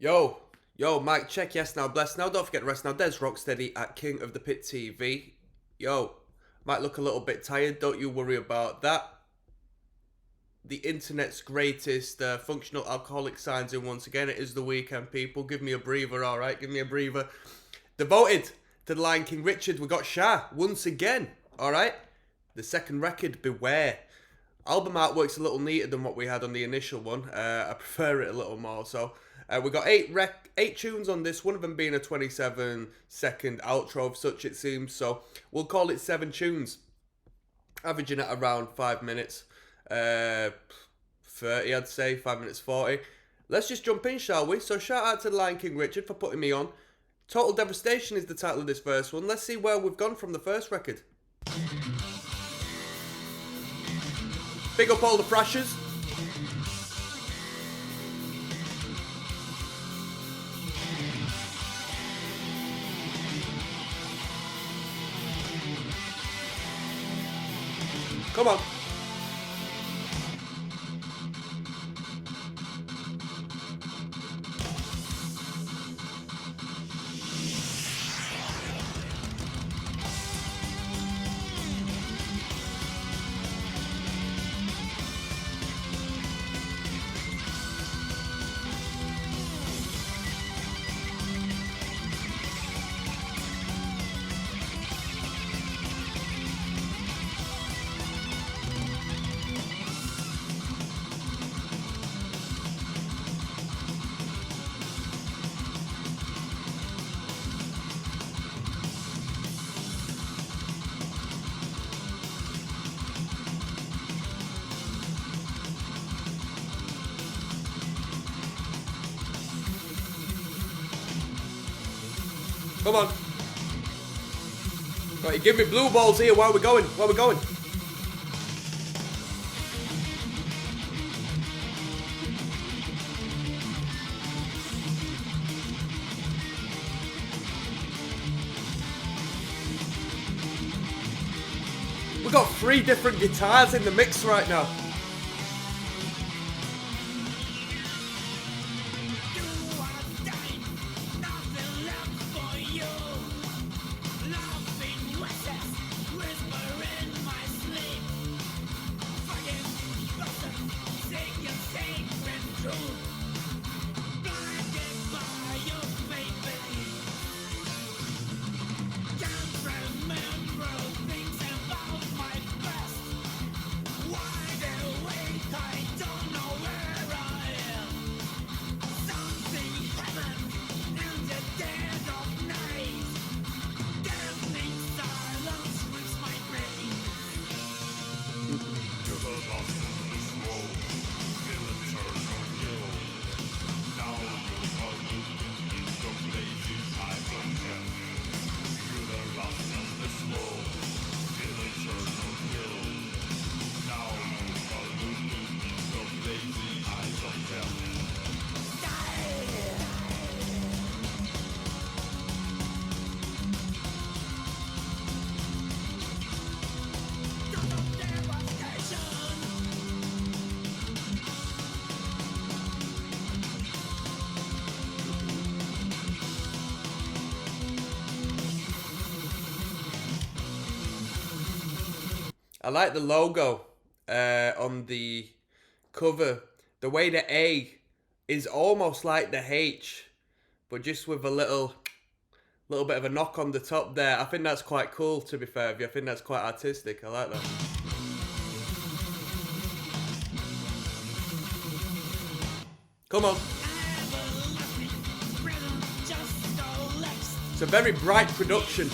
Yo, Mike, check, yes, now, bless, now, don't forget the rest, now, there's Rocksteady at King of the Pit TV. Yo, might look a little bit tired, don't you worry about that. The internet's greatest functional alcoholic signs in once again. It is the weekend, people. Give me a breather, alright? Give me a breather. Devoted to the Lion King Richard, we got Shah once again, alright? The second record, Beware. Album artwork's a little neater than what we had on the initial one. I prefer it a little more, so... we got eight tunes on this, one of them being a 27-second outro of such it seems, so we'll call it 7 tunes. Averaging at around 5 minutes 30, I'd say, 5 minutes 40. Let's just jump in, shall we? So shout out to the Lion King Richard for putting me on. Total Devastation is the title of this first one. Let's see where we've gone from the first record. Big up all the Thrashers. Come on. Come on. Right, you give me blue balls here. Where are we going? Where are we going? We've got 3 different guitars in the mix right now. I like the logo on the cover. The way the A is almost like the H, but just with a little bit of a knock on the top there. I think that's quite cool, to be fair with you. I think that's quite artistic. I like that. Come on. It's a very bright production.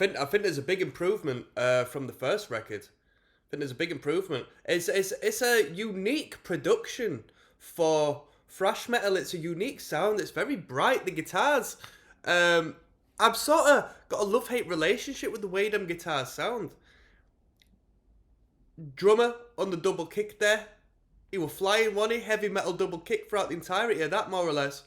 think there's a big improvement from the first record. I think there's a big improvement. It's a unique production for thrash metal. It's a unique sound. It's very bright. The guitars. I've sort of got a love-hate relationship with the way them guitars sound. Drummer on the double kick there. He was flying, wasn't he? Heavy metal double kick throughout the entirety of that, more or less.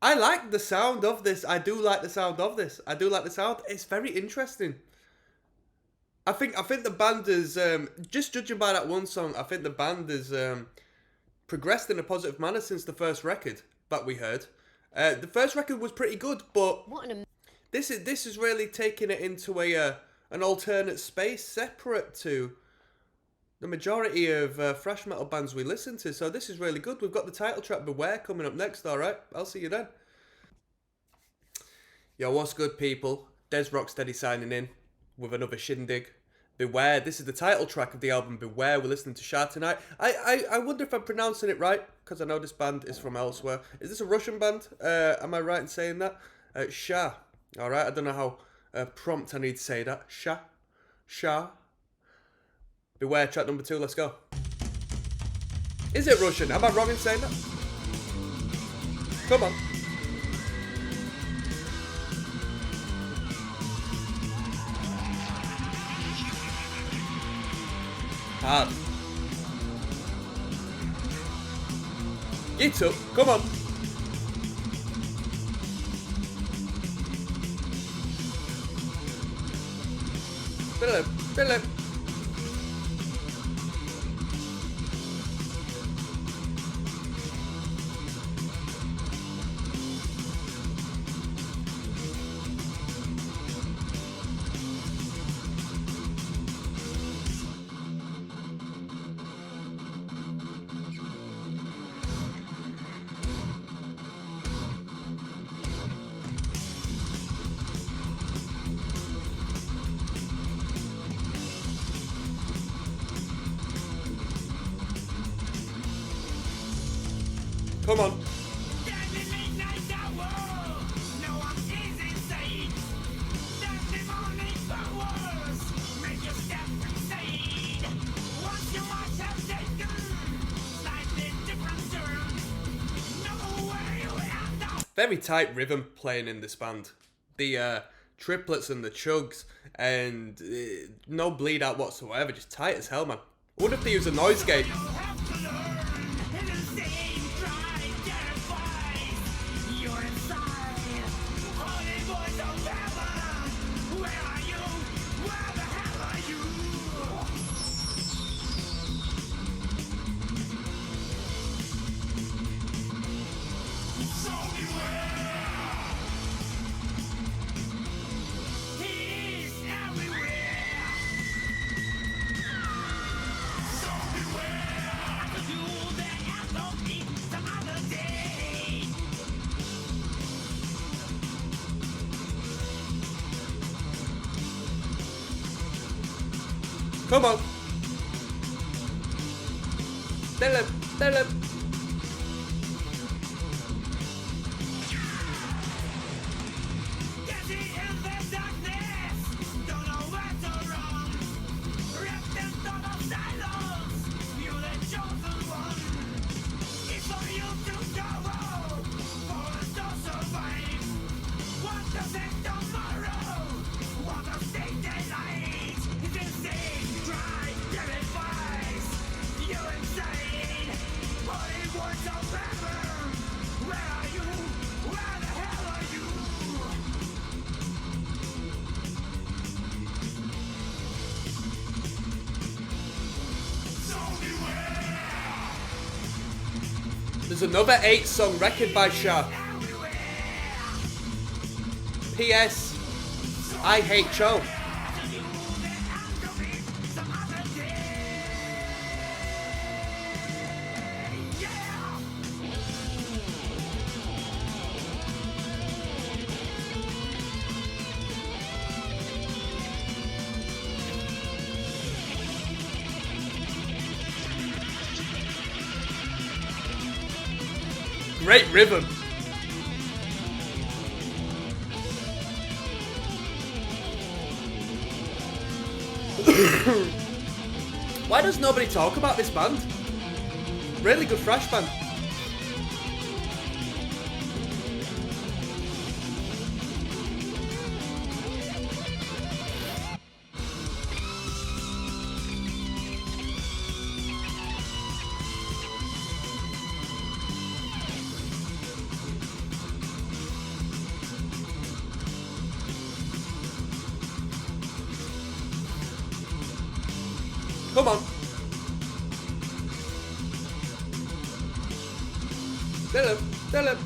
I like the sound of this. I do like the sound of this. I do like the sound. It's very interesting. I think the band is, just judging by that one song, I think the band is progressed in a positive manner since the first record that we heard. The first record was pretty good, but this is really taking it into an alternate space separate to the majority of thrash metal bands we listen to. So this is really good. We've got the title track Beware coming up next, alright? I'll see you then. Yo, what's good, people? Des Rocksteady signing in with another shindig. Beware. This is the title track of the album Beware. We're listening to Shah tonight. I wonder if I'm pronouncing it right, because I know this band is from elsewhere. Is this a Russian band? Am I right in saying that? Shah. Alright, I don't know how prompt I need to say that. Shah. Beware, track number 2, let's go. Is it Russian? Am I wrong in saying that? Come on. Hard. Get up, come on. Fiddle. Come on. Very tight rhythm playing in this band. The triplets and the chugs and no bleed out whatsoever. Just tight as hell, man. I wonder if they use a noise gate. Come on. Tell him. There's another 8-song record by Shah. P.S. I hate Cho. Great rhythm. Why does nobody talk about this band? Really good thrash band. Come on. Tell him. Tell him.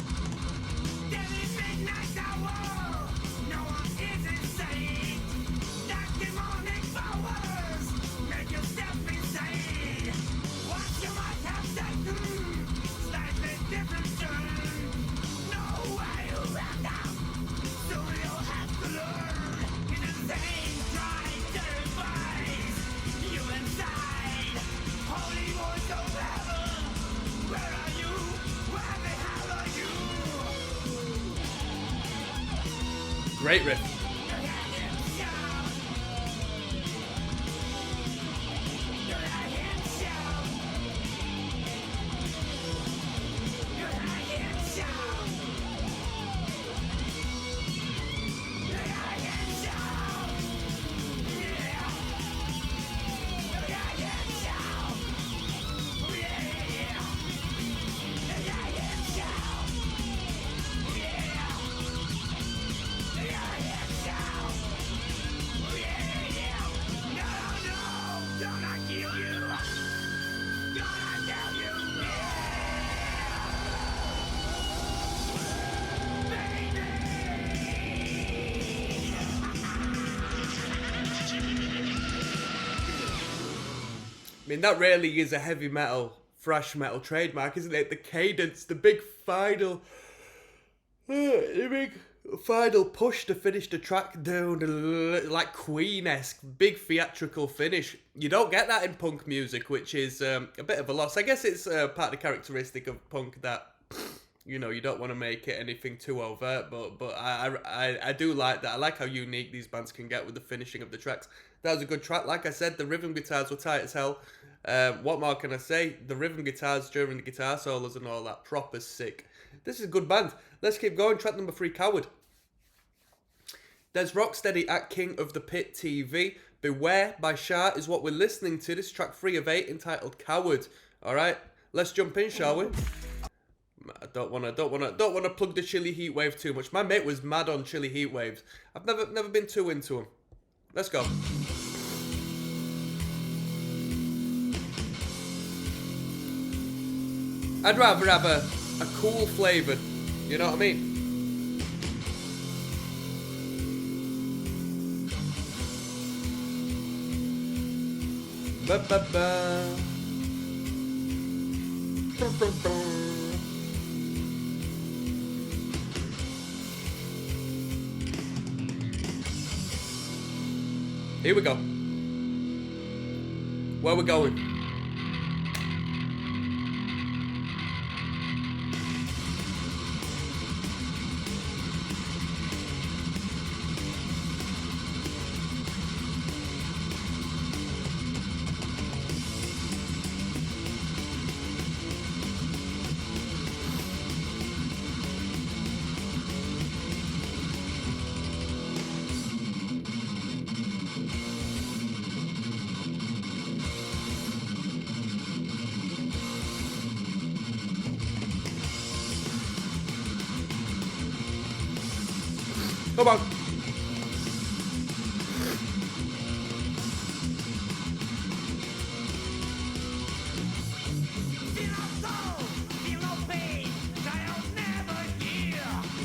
Great riff. I mean, that really is a heavy metal, thrash metal trademark, isn't it? The cadence, the big final push to finish the track down, like Queen-esque, big theatrical finish. You don't get that in punk music, which is a bit of a loss. I guess it's part of the characteristic of punk that, you know, you don't want to make it anything too overt, but I do like that. I like how unique these bands can get with the finishing of the tracks. That was a good track. Like I said, the rhythm guitars were tight as hell. What more can I say? The rhythm guitars during the guitar solos and all that, proper sick. This is a good band. Let's keep going. Track number 3, Coward. There's Rocksteady at King of the Pit TV. Beware by Shah is what we're listening to. This is track 3 of 8 entitled Coward. Alright, let's jump in, shall we? I don't wanna plug the Chili Heatwave too much. My mate was mad on Chili Heatwaves. I've never been too into them. Let's go. I'd rather have a cool flavoured, you know what I mean? Ba ba ba. Here we go. Where we going? Come on.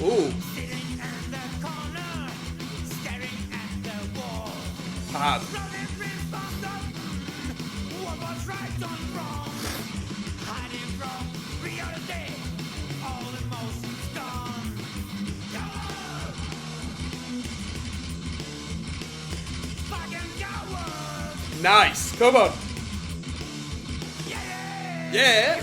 Ooh. Hard. Nice, come on. Yeah.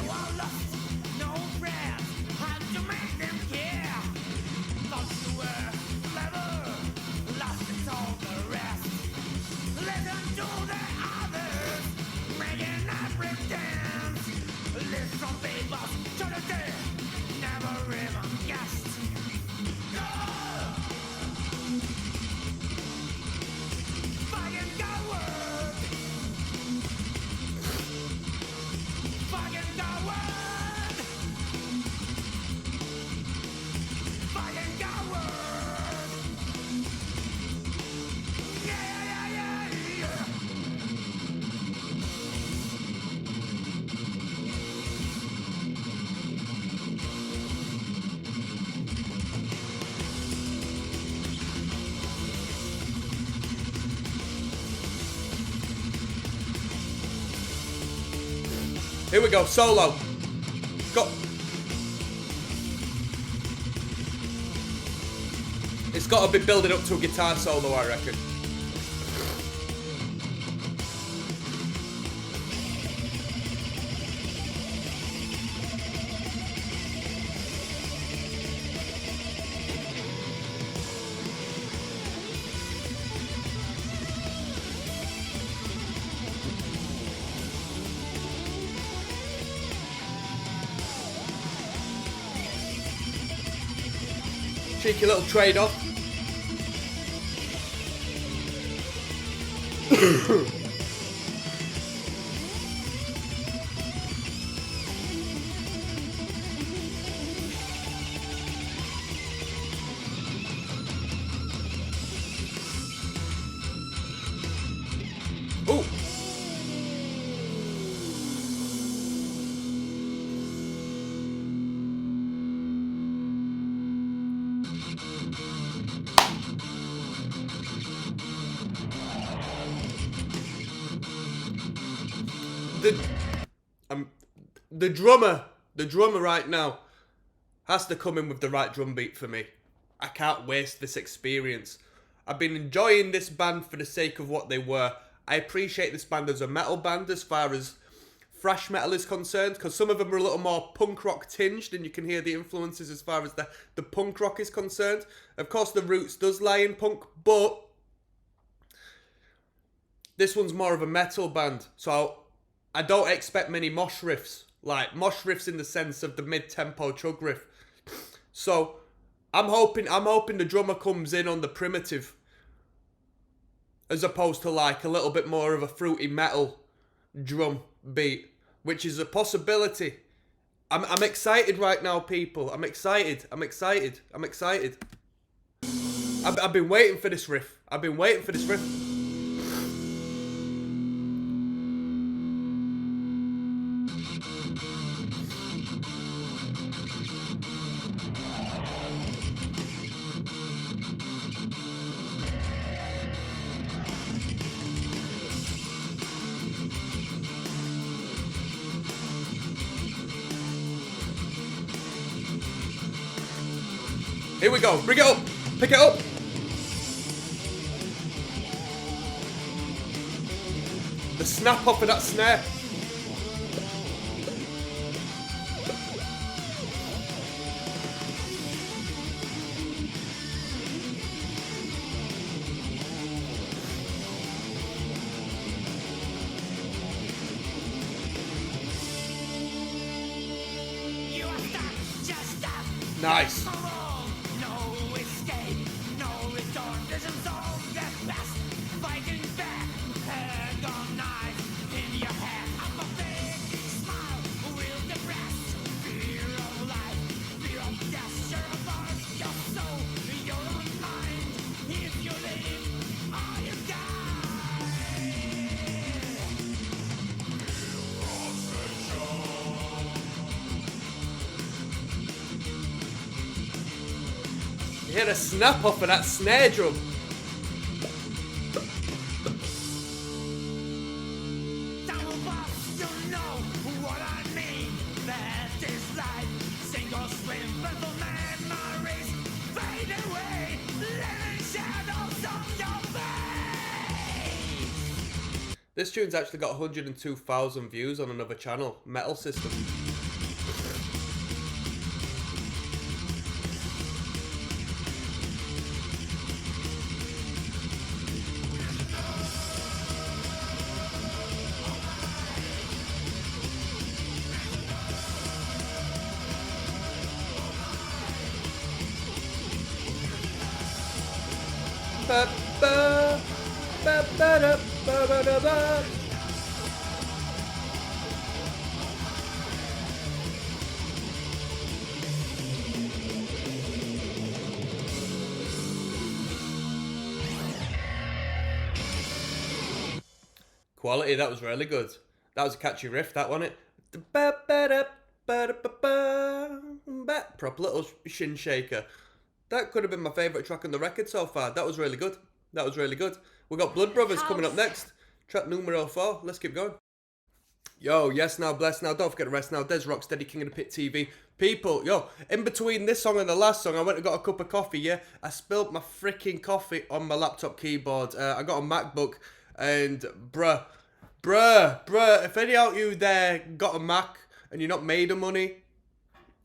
Here we go, solo. Go. It's got to be building up to a guitar solo, I reckon. Cheeky little trade-off. Ooh. The drummer right now has to come in with the right drum beat for me. I can't waste this experience. I've been enjoying this band for the sake of what they were. I appreciate this band as a metal band as far as thrash metal is concerned, because some of them are a little more punk rock tinged, and you can hear the influences as far as the punk rock is concerned. Of course, the roots does lie in punk, but this one's more of a metal band, so I don't expect many mosh riffs. Like, mosh riffs in the sense of the mid-tempo chug riff. So, I'm hoping the drummer comes in on the primitive, as opposed to like a little bit more of a fruity metal drum beat, which is a possibility. I'm excited right now, people. I'm excited. I've been waiting for this riff. Here we go. Bring it up. Pick it up. The snap off of that snare. Nice. You hear a snap off of that snare drum. This tune's actually got 102,000 views on another channel, Metal System. Ba, ba, ba, ba, da, ba, ba, da, ba. Quality, that was really good. That was a catchy riff, that wasn't it? Proper little shin shaker. That could have been my favourite track on the record so far. That was really good. That was really good. We got Blood Brothers coming up next. Track numero 4. Let's keep going. Yo, yes now, bless now. Don't forget to rest now. Des Rocksteady, King of the Pit TV. People, yo, in between this song and the last song, I went and got a cup of coffee, yeah? I spilled my freaking coffee on my laptop keyboard. I got a MacBook. And bruh, if any out you there got a Mac and you're not made of money,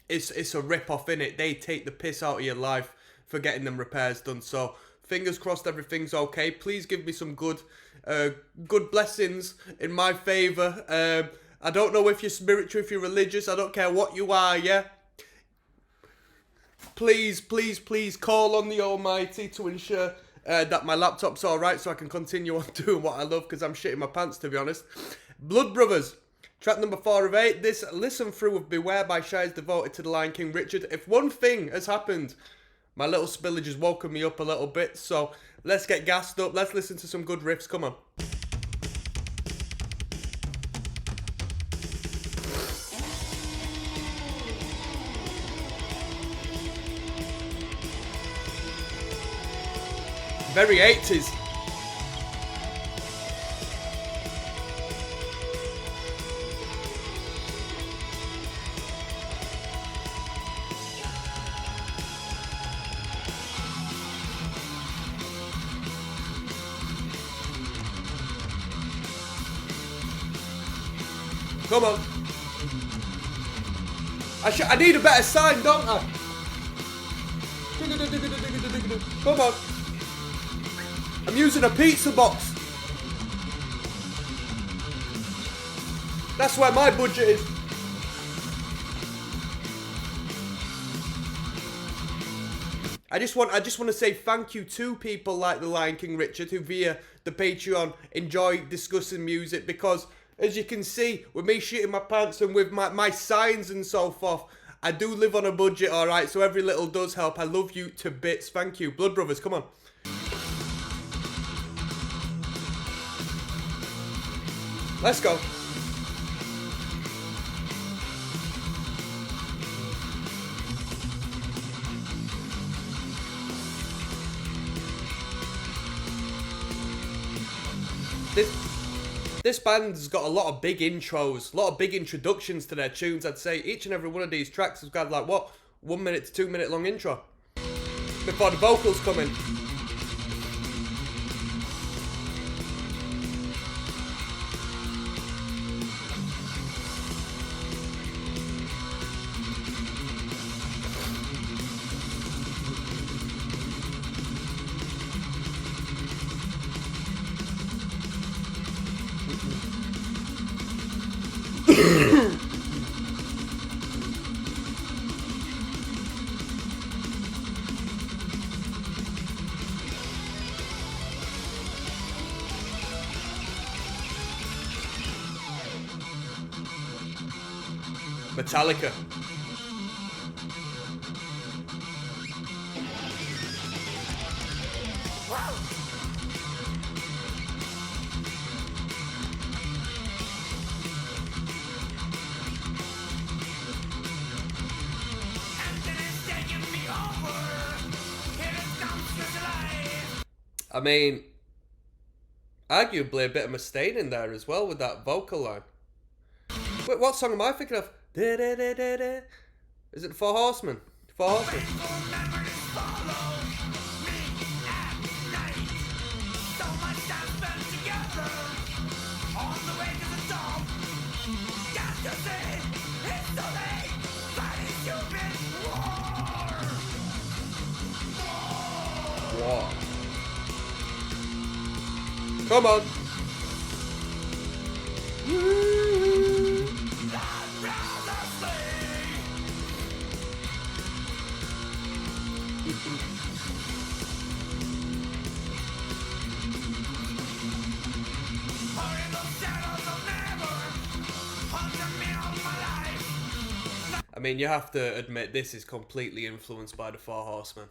it's a rip-off, innit? They take the piss out of your life for getting them repairs done. So fingers crossed everything's okay. Please give me some good blessings in my favour. I don't know if you're spiritual, if you're religious, I don't care what you are, yeah? Please call on the Almighty to ensure that my laptop's alright so I can continue on doing what I love, because I'm shitting my pants, to be honest. Blood Brothers, track number 4 of 8. This listen through of Beware by Shah is devoted to the Lion King Richard. If one thing has happened, my little spillage has woken me up a little bit, so let's get gassed up. Let's listen to some good riffs. Come on. Very 80s. Come on. I need a better sign, don't I? Come on. I'm using a pizza box. That's where my budget is. I just want to say thank you to people like the Lion King Richard who via the Patreon enjoy discussing music, because as you can see, with me shitting my pants and with my signs and so forth, I do live on a budget, alright, so every little does help. I love you to bits. Thank you. Blood Brothers, come on. Let's go. This band's got a lot of big intros, a lot of big introductions to their tunes. I'd say each and every one of these tracks has got like, what, 1 minute to 2 minute long intro before the vocals come in. Metallica. I mean, arguably a bit of Mustaine in there as well with that vocal line. Wait, what song am I thinking of? Is it the Four Horsemen? Four Horsemen. War. Come on. mean, you have to admit this is completely influenced by the Four Horsemen.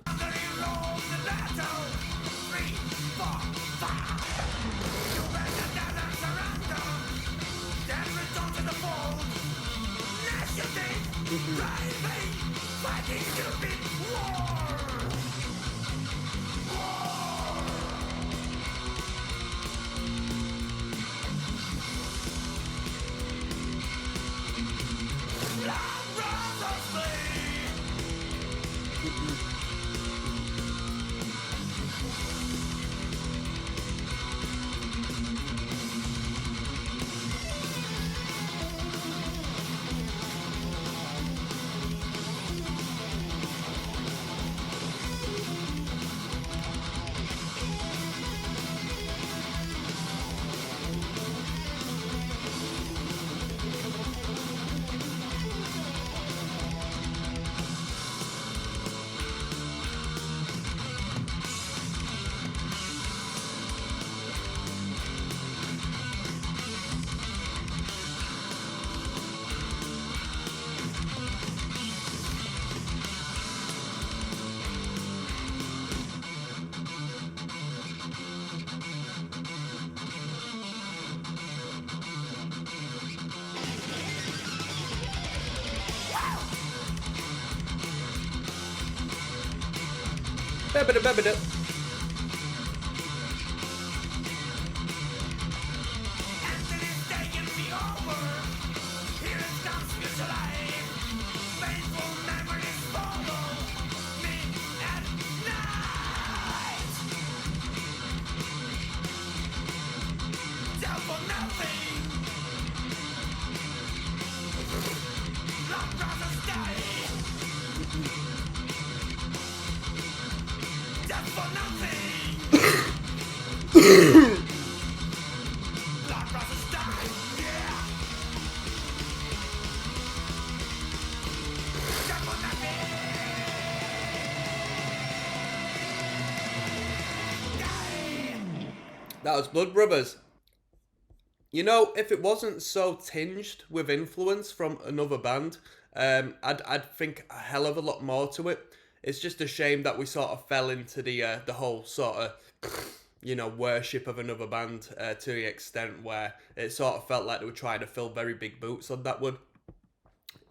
Bebida. That was Blood Brothers. You know, if it wasn't so tinged with influence from another band, I'd think a hell of a lot more to it. It's just a shame that we sort of fell into the whole sort of, you know, worship of another band to the extent where it sort of felt like they were trying to fill very big boots on that one.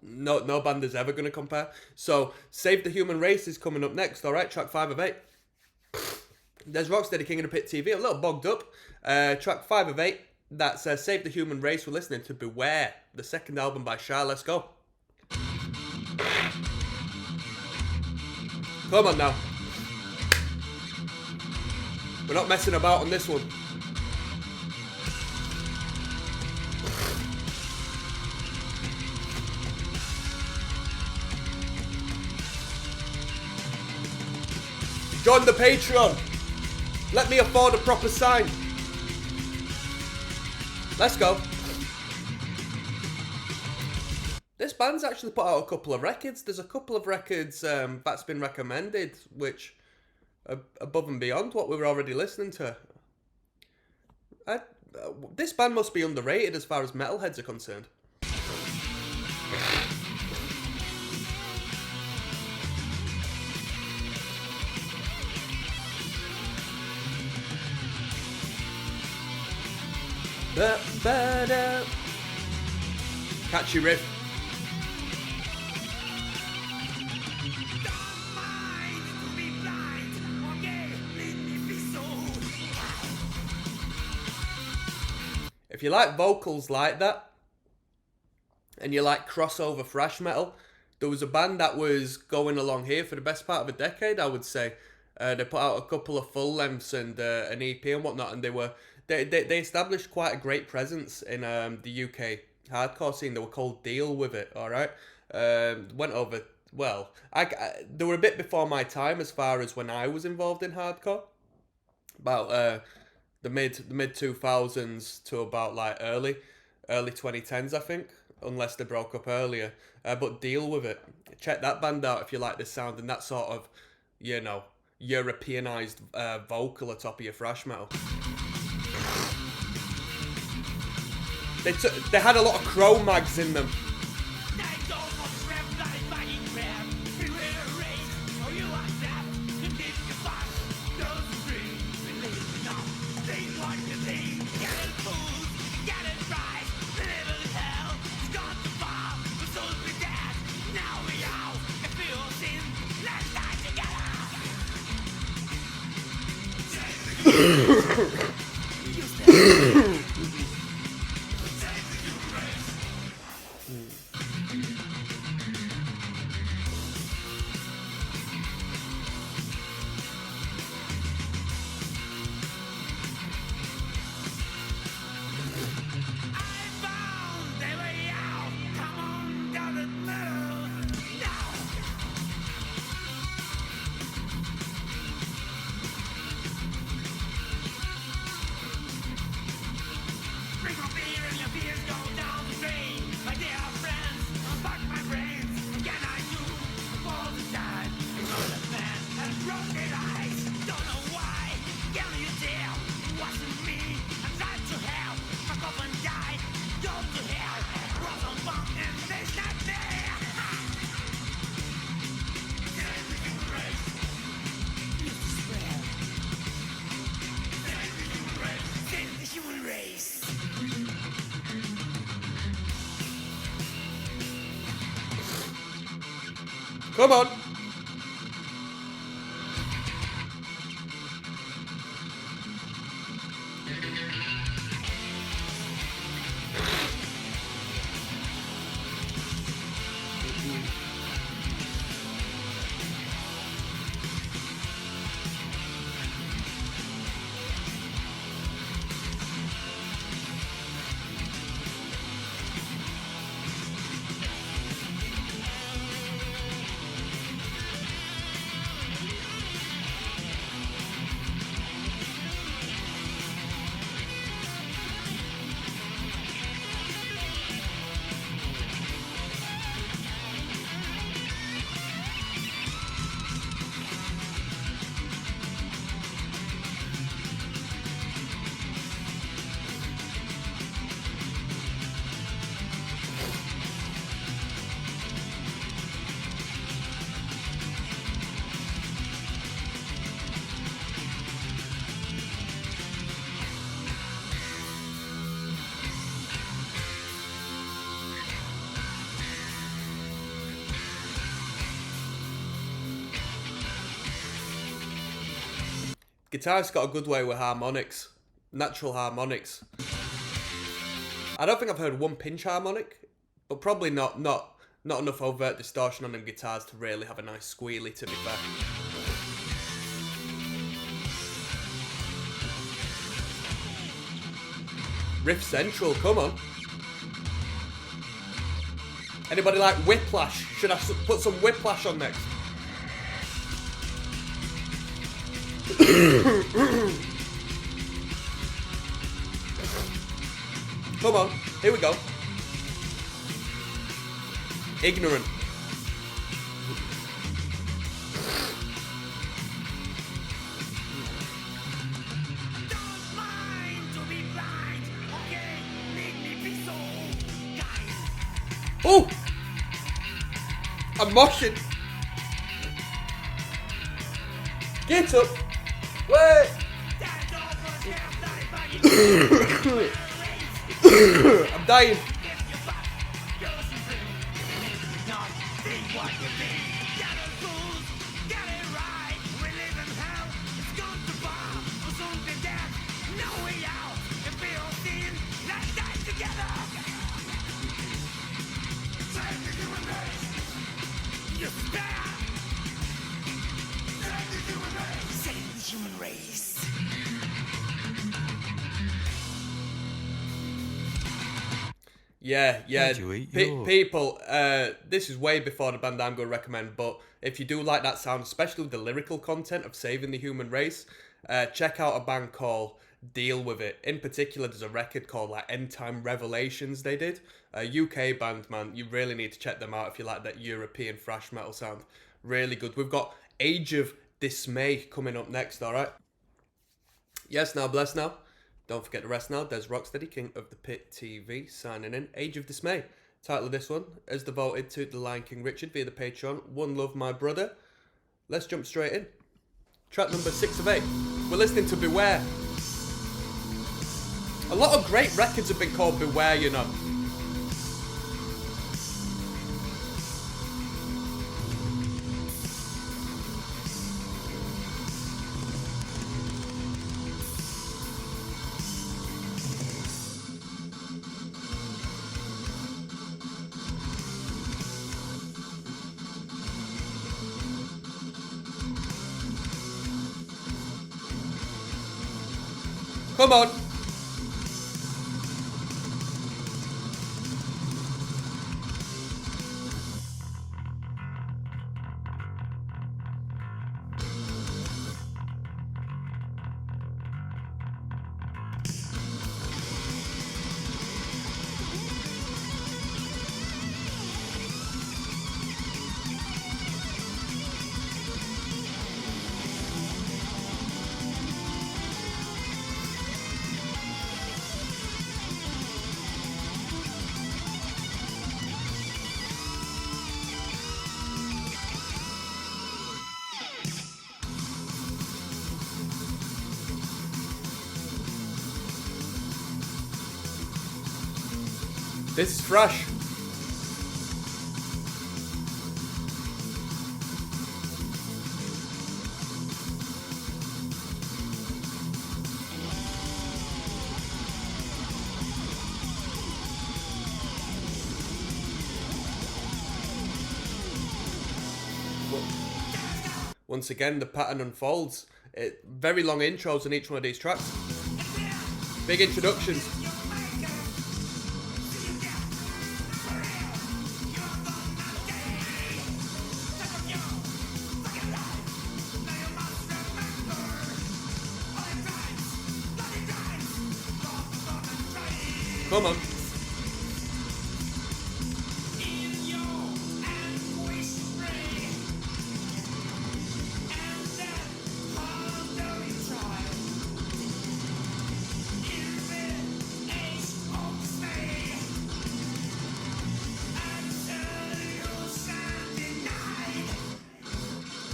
No band is ever going to compare. So, Save the Human Race is coming up next, alright? Track 5 of 8. There's Rocksteady, King of the Pit TV, a little bogged up. Track 5 of 8, that's Save the Human Race. We're listening to Beware, the second album by Shah. Let's go. Come on now. We're not messing about on this one. Join the Patreon. Let me afford a proper sign. Let's go. This band's actually put out a couple of records. There's a couple of records that's been recommended, which are above and beyond what we were already listening to. This band must be underrated as far as metalheads are concerned. Catchy riff. If you like vocals like that, and you like crossover thrash metal, there was a band that was going along here for the best part of a decade, I would say. They put out a couple of full lengths and an EP and whatnot, and they established quite a great presence in the UK hardcore scene. They were called Deal With It, alright? Went over, well, they were a bit before my time as far as when I was involved in hardcore. About the mid 2000s to about like early 2010s, I think, unless they broke up earlier. But Deal With It. Check that band out if you like this sound and that sort of, you know, Europeanized vocal atop of your thrash metal. They had a lot of Cro-Mags in them. Come on. Guitar's got a good way with harmonics. Natural harmonics. I don't think I've heard one pinch harmonic, but probably not enough overt distortion on them guitars to really have a nice squealy, to be fair. Riff Central, come on. Anybody like Whiplash? Should I put some Whiplash on next? Come on, here we go. Ignorant. Oh! I'm moshing. Get up. Wait. I'm dying. Yeah. People, this is way before the band I'm going to recommend, but if you do like that sound, especially with the lyrical content of Saving the Human Race, check out a band called Deal With It. In particular, there's a record called like End Time Revelations they did. A UK band, man. You really need to check them out if you like that European thrash metal sound. Really good. We've got Age of Dismay coming up next, alright? Yes, now, bless now. Don't forget the rest now. There's Rocksteady, King of the Pit TV, signing in. Age of Dismay. Title of this one is devoted to the Lion King Richard via the Patreon. One Love My Brother. Let's jump straight in. Track number 6 of 8. We're listening to Beware. A lot of great records have been called Beware, you know. Come on. This is fresh. Once again, the pattern unfolds. Very long intros on each one of these tracks. Big introductions. Come on.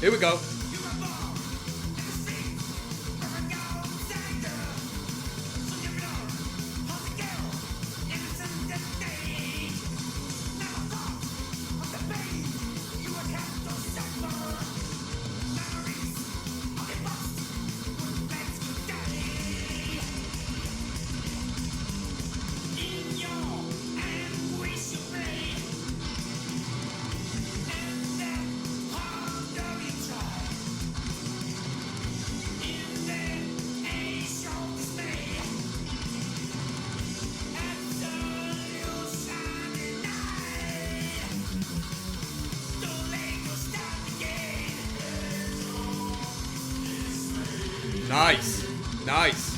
Here we go. Nice, nice.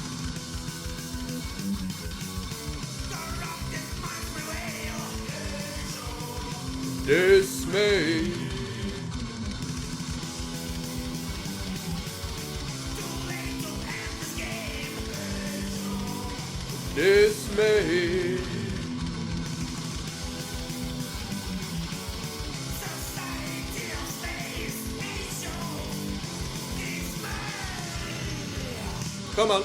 Dismay. Dismay. Come on.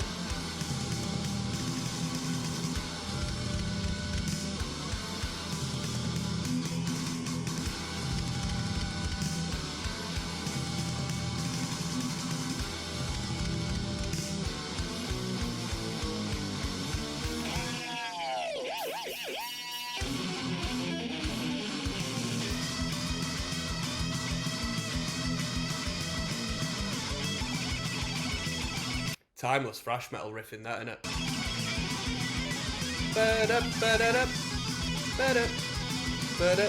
Timeless thrash metal riff in that, innit? Ba-da, ba-da-da, ba-da, ba-da.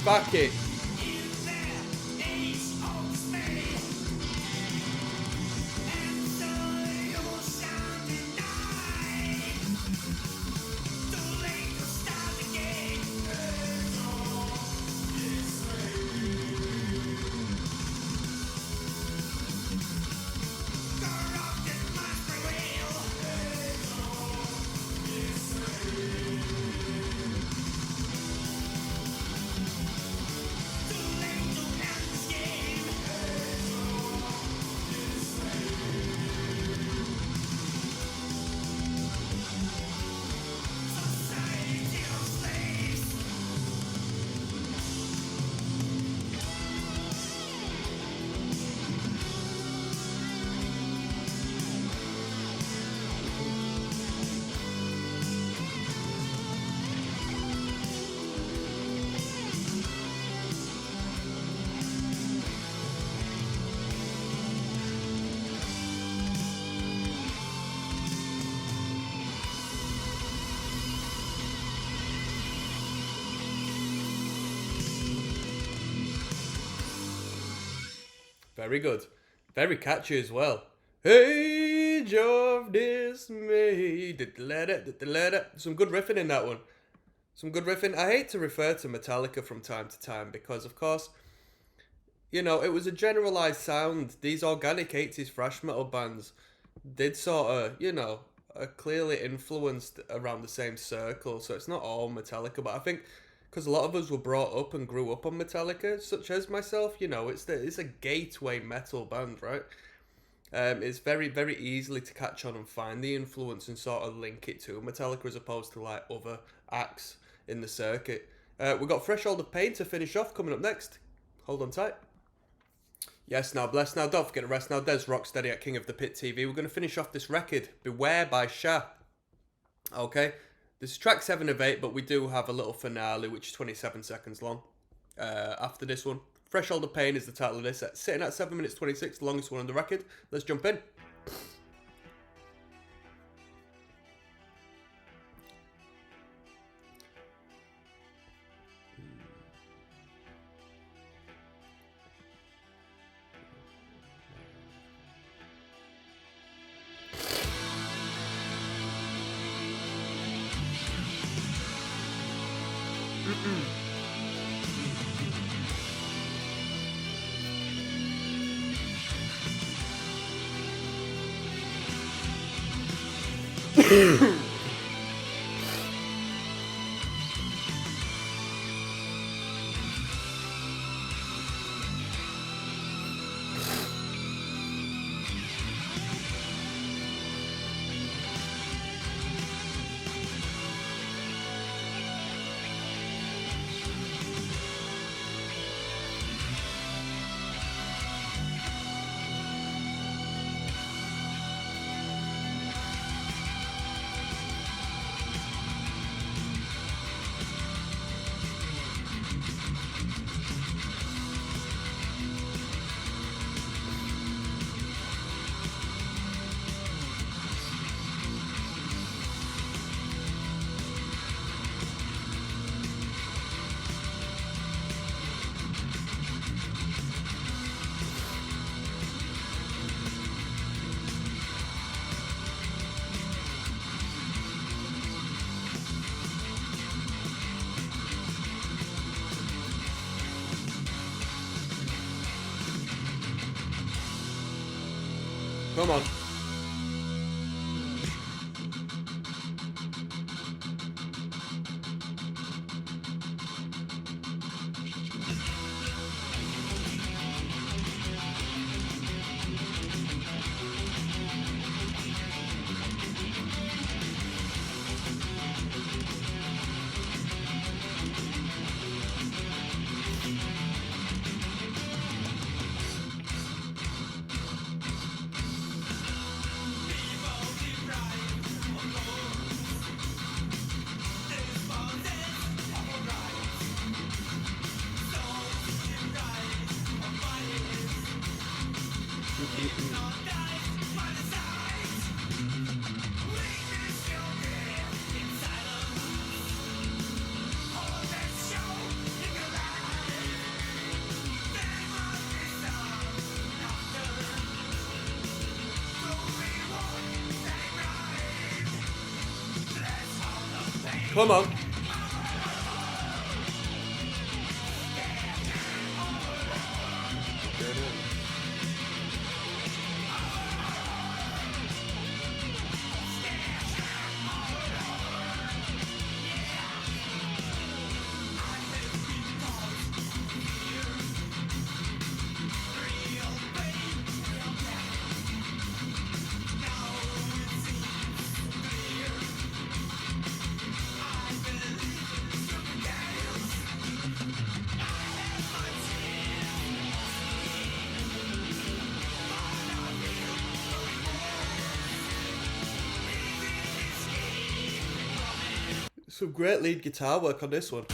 Fuck it. Very good. Very catchy as well. Age of Dismay. Some good riffing in that one. Some good riffing. I hate to refer to Metallica from time to time because, of course, you know, it was a generalized sound. These organic 80s thrash metal bands did sort of, you know, are clearly influenced around the same circle. So it's not all Metallica, but I think because a lot of us were brought up and grew up on Metallica, such as myself, you know, it's a gateway metal band, right? It's very, very easily to catch on and find the influence and sort of link it to Metallica as opposed to like other acts in the circuit. We've got Threshold of Pain to finish off coming up next. Hold on tight. Yes, now, bless now. Don't forget to rest now. Des Rocksteady at King of the Pit TV. We're going to finish off this record, Beware by Shah. Okay, this is track 7 of 8, but we do have a little finale, which is 27 seconds long. After this one, Threshold of Pain is the title of this. Sitting at 7 minutes 26, the longest one on the record. Let's jump in. Come on. Come on. Some great lead guitar work on this one.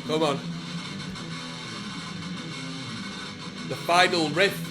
Come on. The final riff.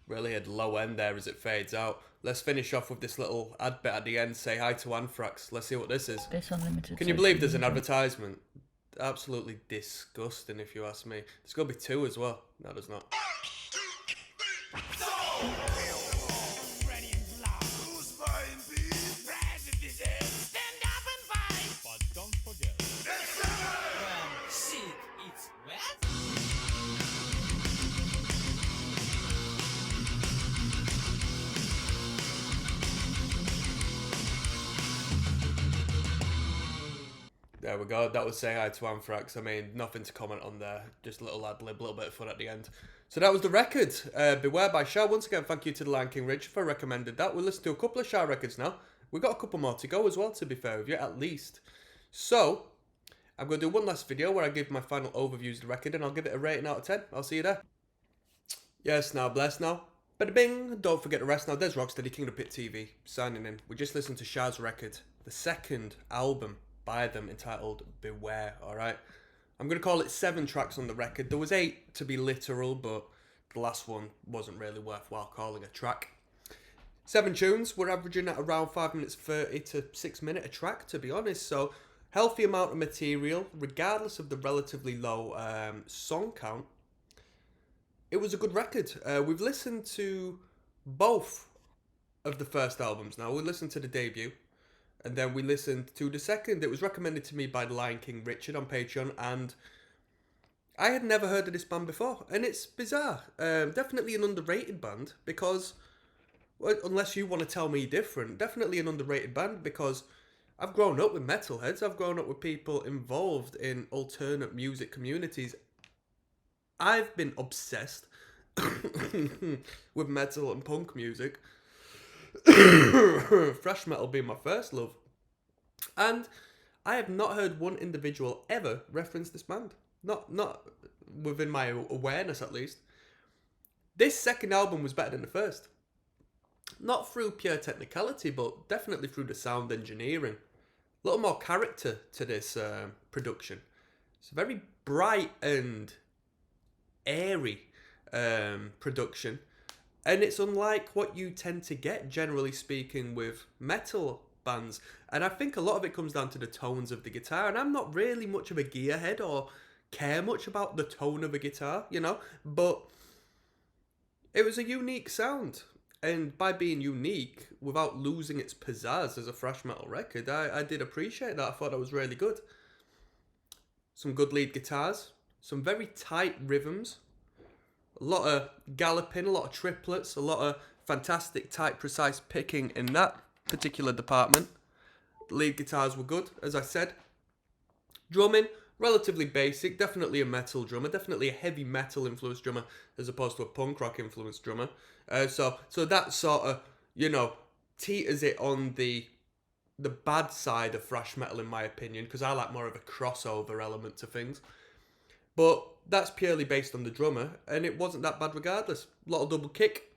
Really had low end there as it fades out. Let's finish off with this little ad bit at the end. Say hi to Anthrax. Let's see what this is. This unlimited. Can you believe there's an advertisement? Absolutely disgusting, if you ask me. There's got to be two as well. No, there's not. There we go. That was Say Hi to Anthrax. I mean, nothing to comment on there. Just a little ad lib, a little bit of fun at the end. So that was the record. Beware by Shah. Once again, thank you to the Lion King Rich for recommended that. We'll listen to a couple of Shah records now. We've got a couple more to go as well, to be fair with you, at least. So, I'm going to do one last video where I give my final overviews of the record and I'll give it a rating out of 10. I'll see you there. Yes, now, bless now. Bada bing. Don't forget the rest now. There's ROCKSTEADY, King of the Pit TV, signing in. We just listened to Shah's record, the second album by them, entitled Beware, alright? I'm going to call it 7 tracks on the record. There was 8 to be literal, but the last one wasn't really worthwhile calling a track. 7 tunes. We're averaging at around 5 minutes 30 to 6 minute a track, to be honest. So, healthy amount of material, regardless of the relatively low song count. It was a good record. We've listened to both of the first albums now. We listened to the debut. And then we listened to the second. It was recommended to me by the Lion King Richard on Patreon. And I had never heard of this band before. And it's bizarre. Definitely an underrated band. Because, well, unless you want to tell me different, definitely an underrated band. Because I've grown up with metalheads. I've grown up with people involved in alternate music communities. I've been obsessed with metal and punk music. Thrash metal being my first love, and I have not heard one individual ever reference this band, not within my awareness at least. This second album was better than the first, not through pure technicality, but definitely through the sound engineering. A little more character to this production. It's a very bright and airy production. And it's unlike what you tend to get, generally speaking, with metal bands. And I think a lot of it comes down to the tones of the guitar. And I'm not really much of a gearhead or care much about the tone of a guitar, you know. But it was a unique sound. And by being unique, without losing its pizzazz as a thrash metal record, I did appreciate that. I thought that was really good. Some good lead guitars. Some very tight rhythms. A lot of galloping, a lot of triplets, a lot of fantastic, tight, precise picking in that particular department. The lead guitars were good, as I said. Drumming, relatively basic, definitely a metal drummer, definitely a heavy metal influenced drummer as opposed to a punk rock influenced drummer. So that sort of, you know, teeters it on the bad side of thrash metal in my opinion, because I like more of a crossover element to things. But that's purely based on the drummer, and it wasn't that bad regardless. A lot of double kick,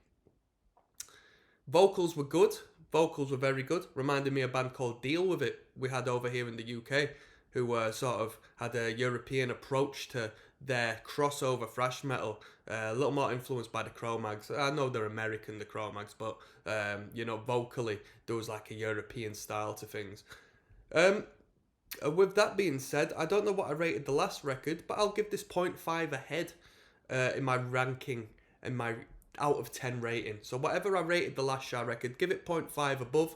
Vocals were good. Vocals were very good. Reminded me of a band called Deal With It we had over here in the UK, who sort of had a European approach to their crossover thrash metal, a little more influenced by the Cro-Mags. I know they're American, the Cro-Mags, but you know, vocally there was like a European style to things. With that being said, I don't know what I rated the last record, but I'll give this 0.5 ahead in my ranking, in my out of 10 rating. So whatever I rated the last Shah record, give it 0.5 above.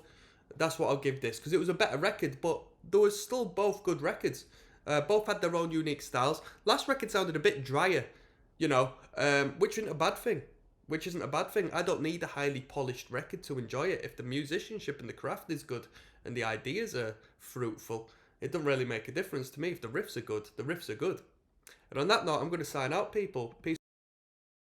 That's what I'll give this, because it was a better record, but there was still both good records. Both had their own unique styles. Last record sounded a bit drier, you know, which isn't a bad thing. Which isn't a bad thing. I don't need a highly polished record to enjoy it. If the musicianship and the craft is good and the ideas are fruitful, it doesn't really make a difference to me. If the riffs are good, the riffs are good. And on that note, I'm going to sign out, people. Peace.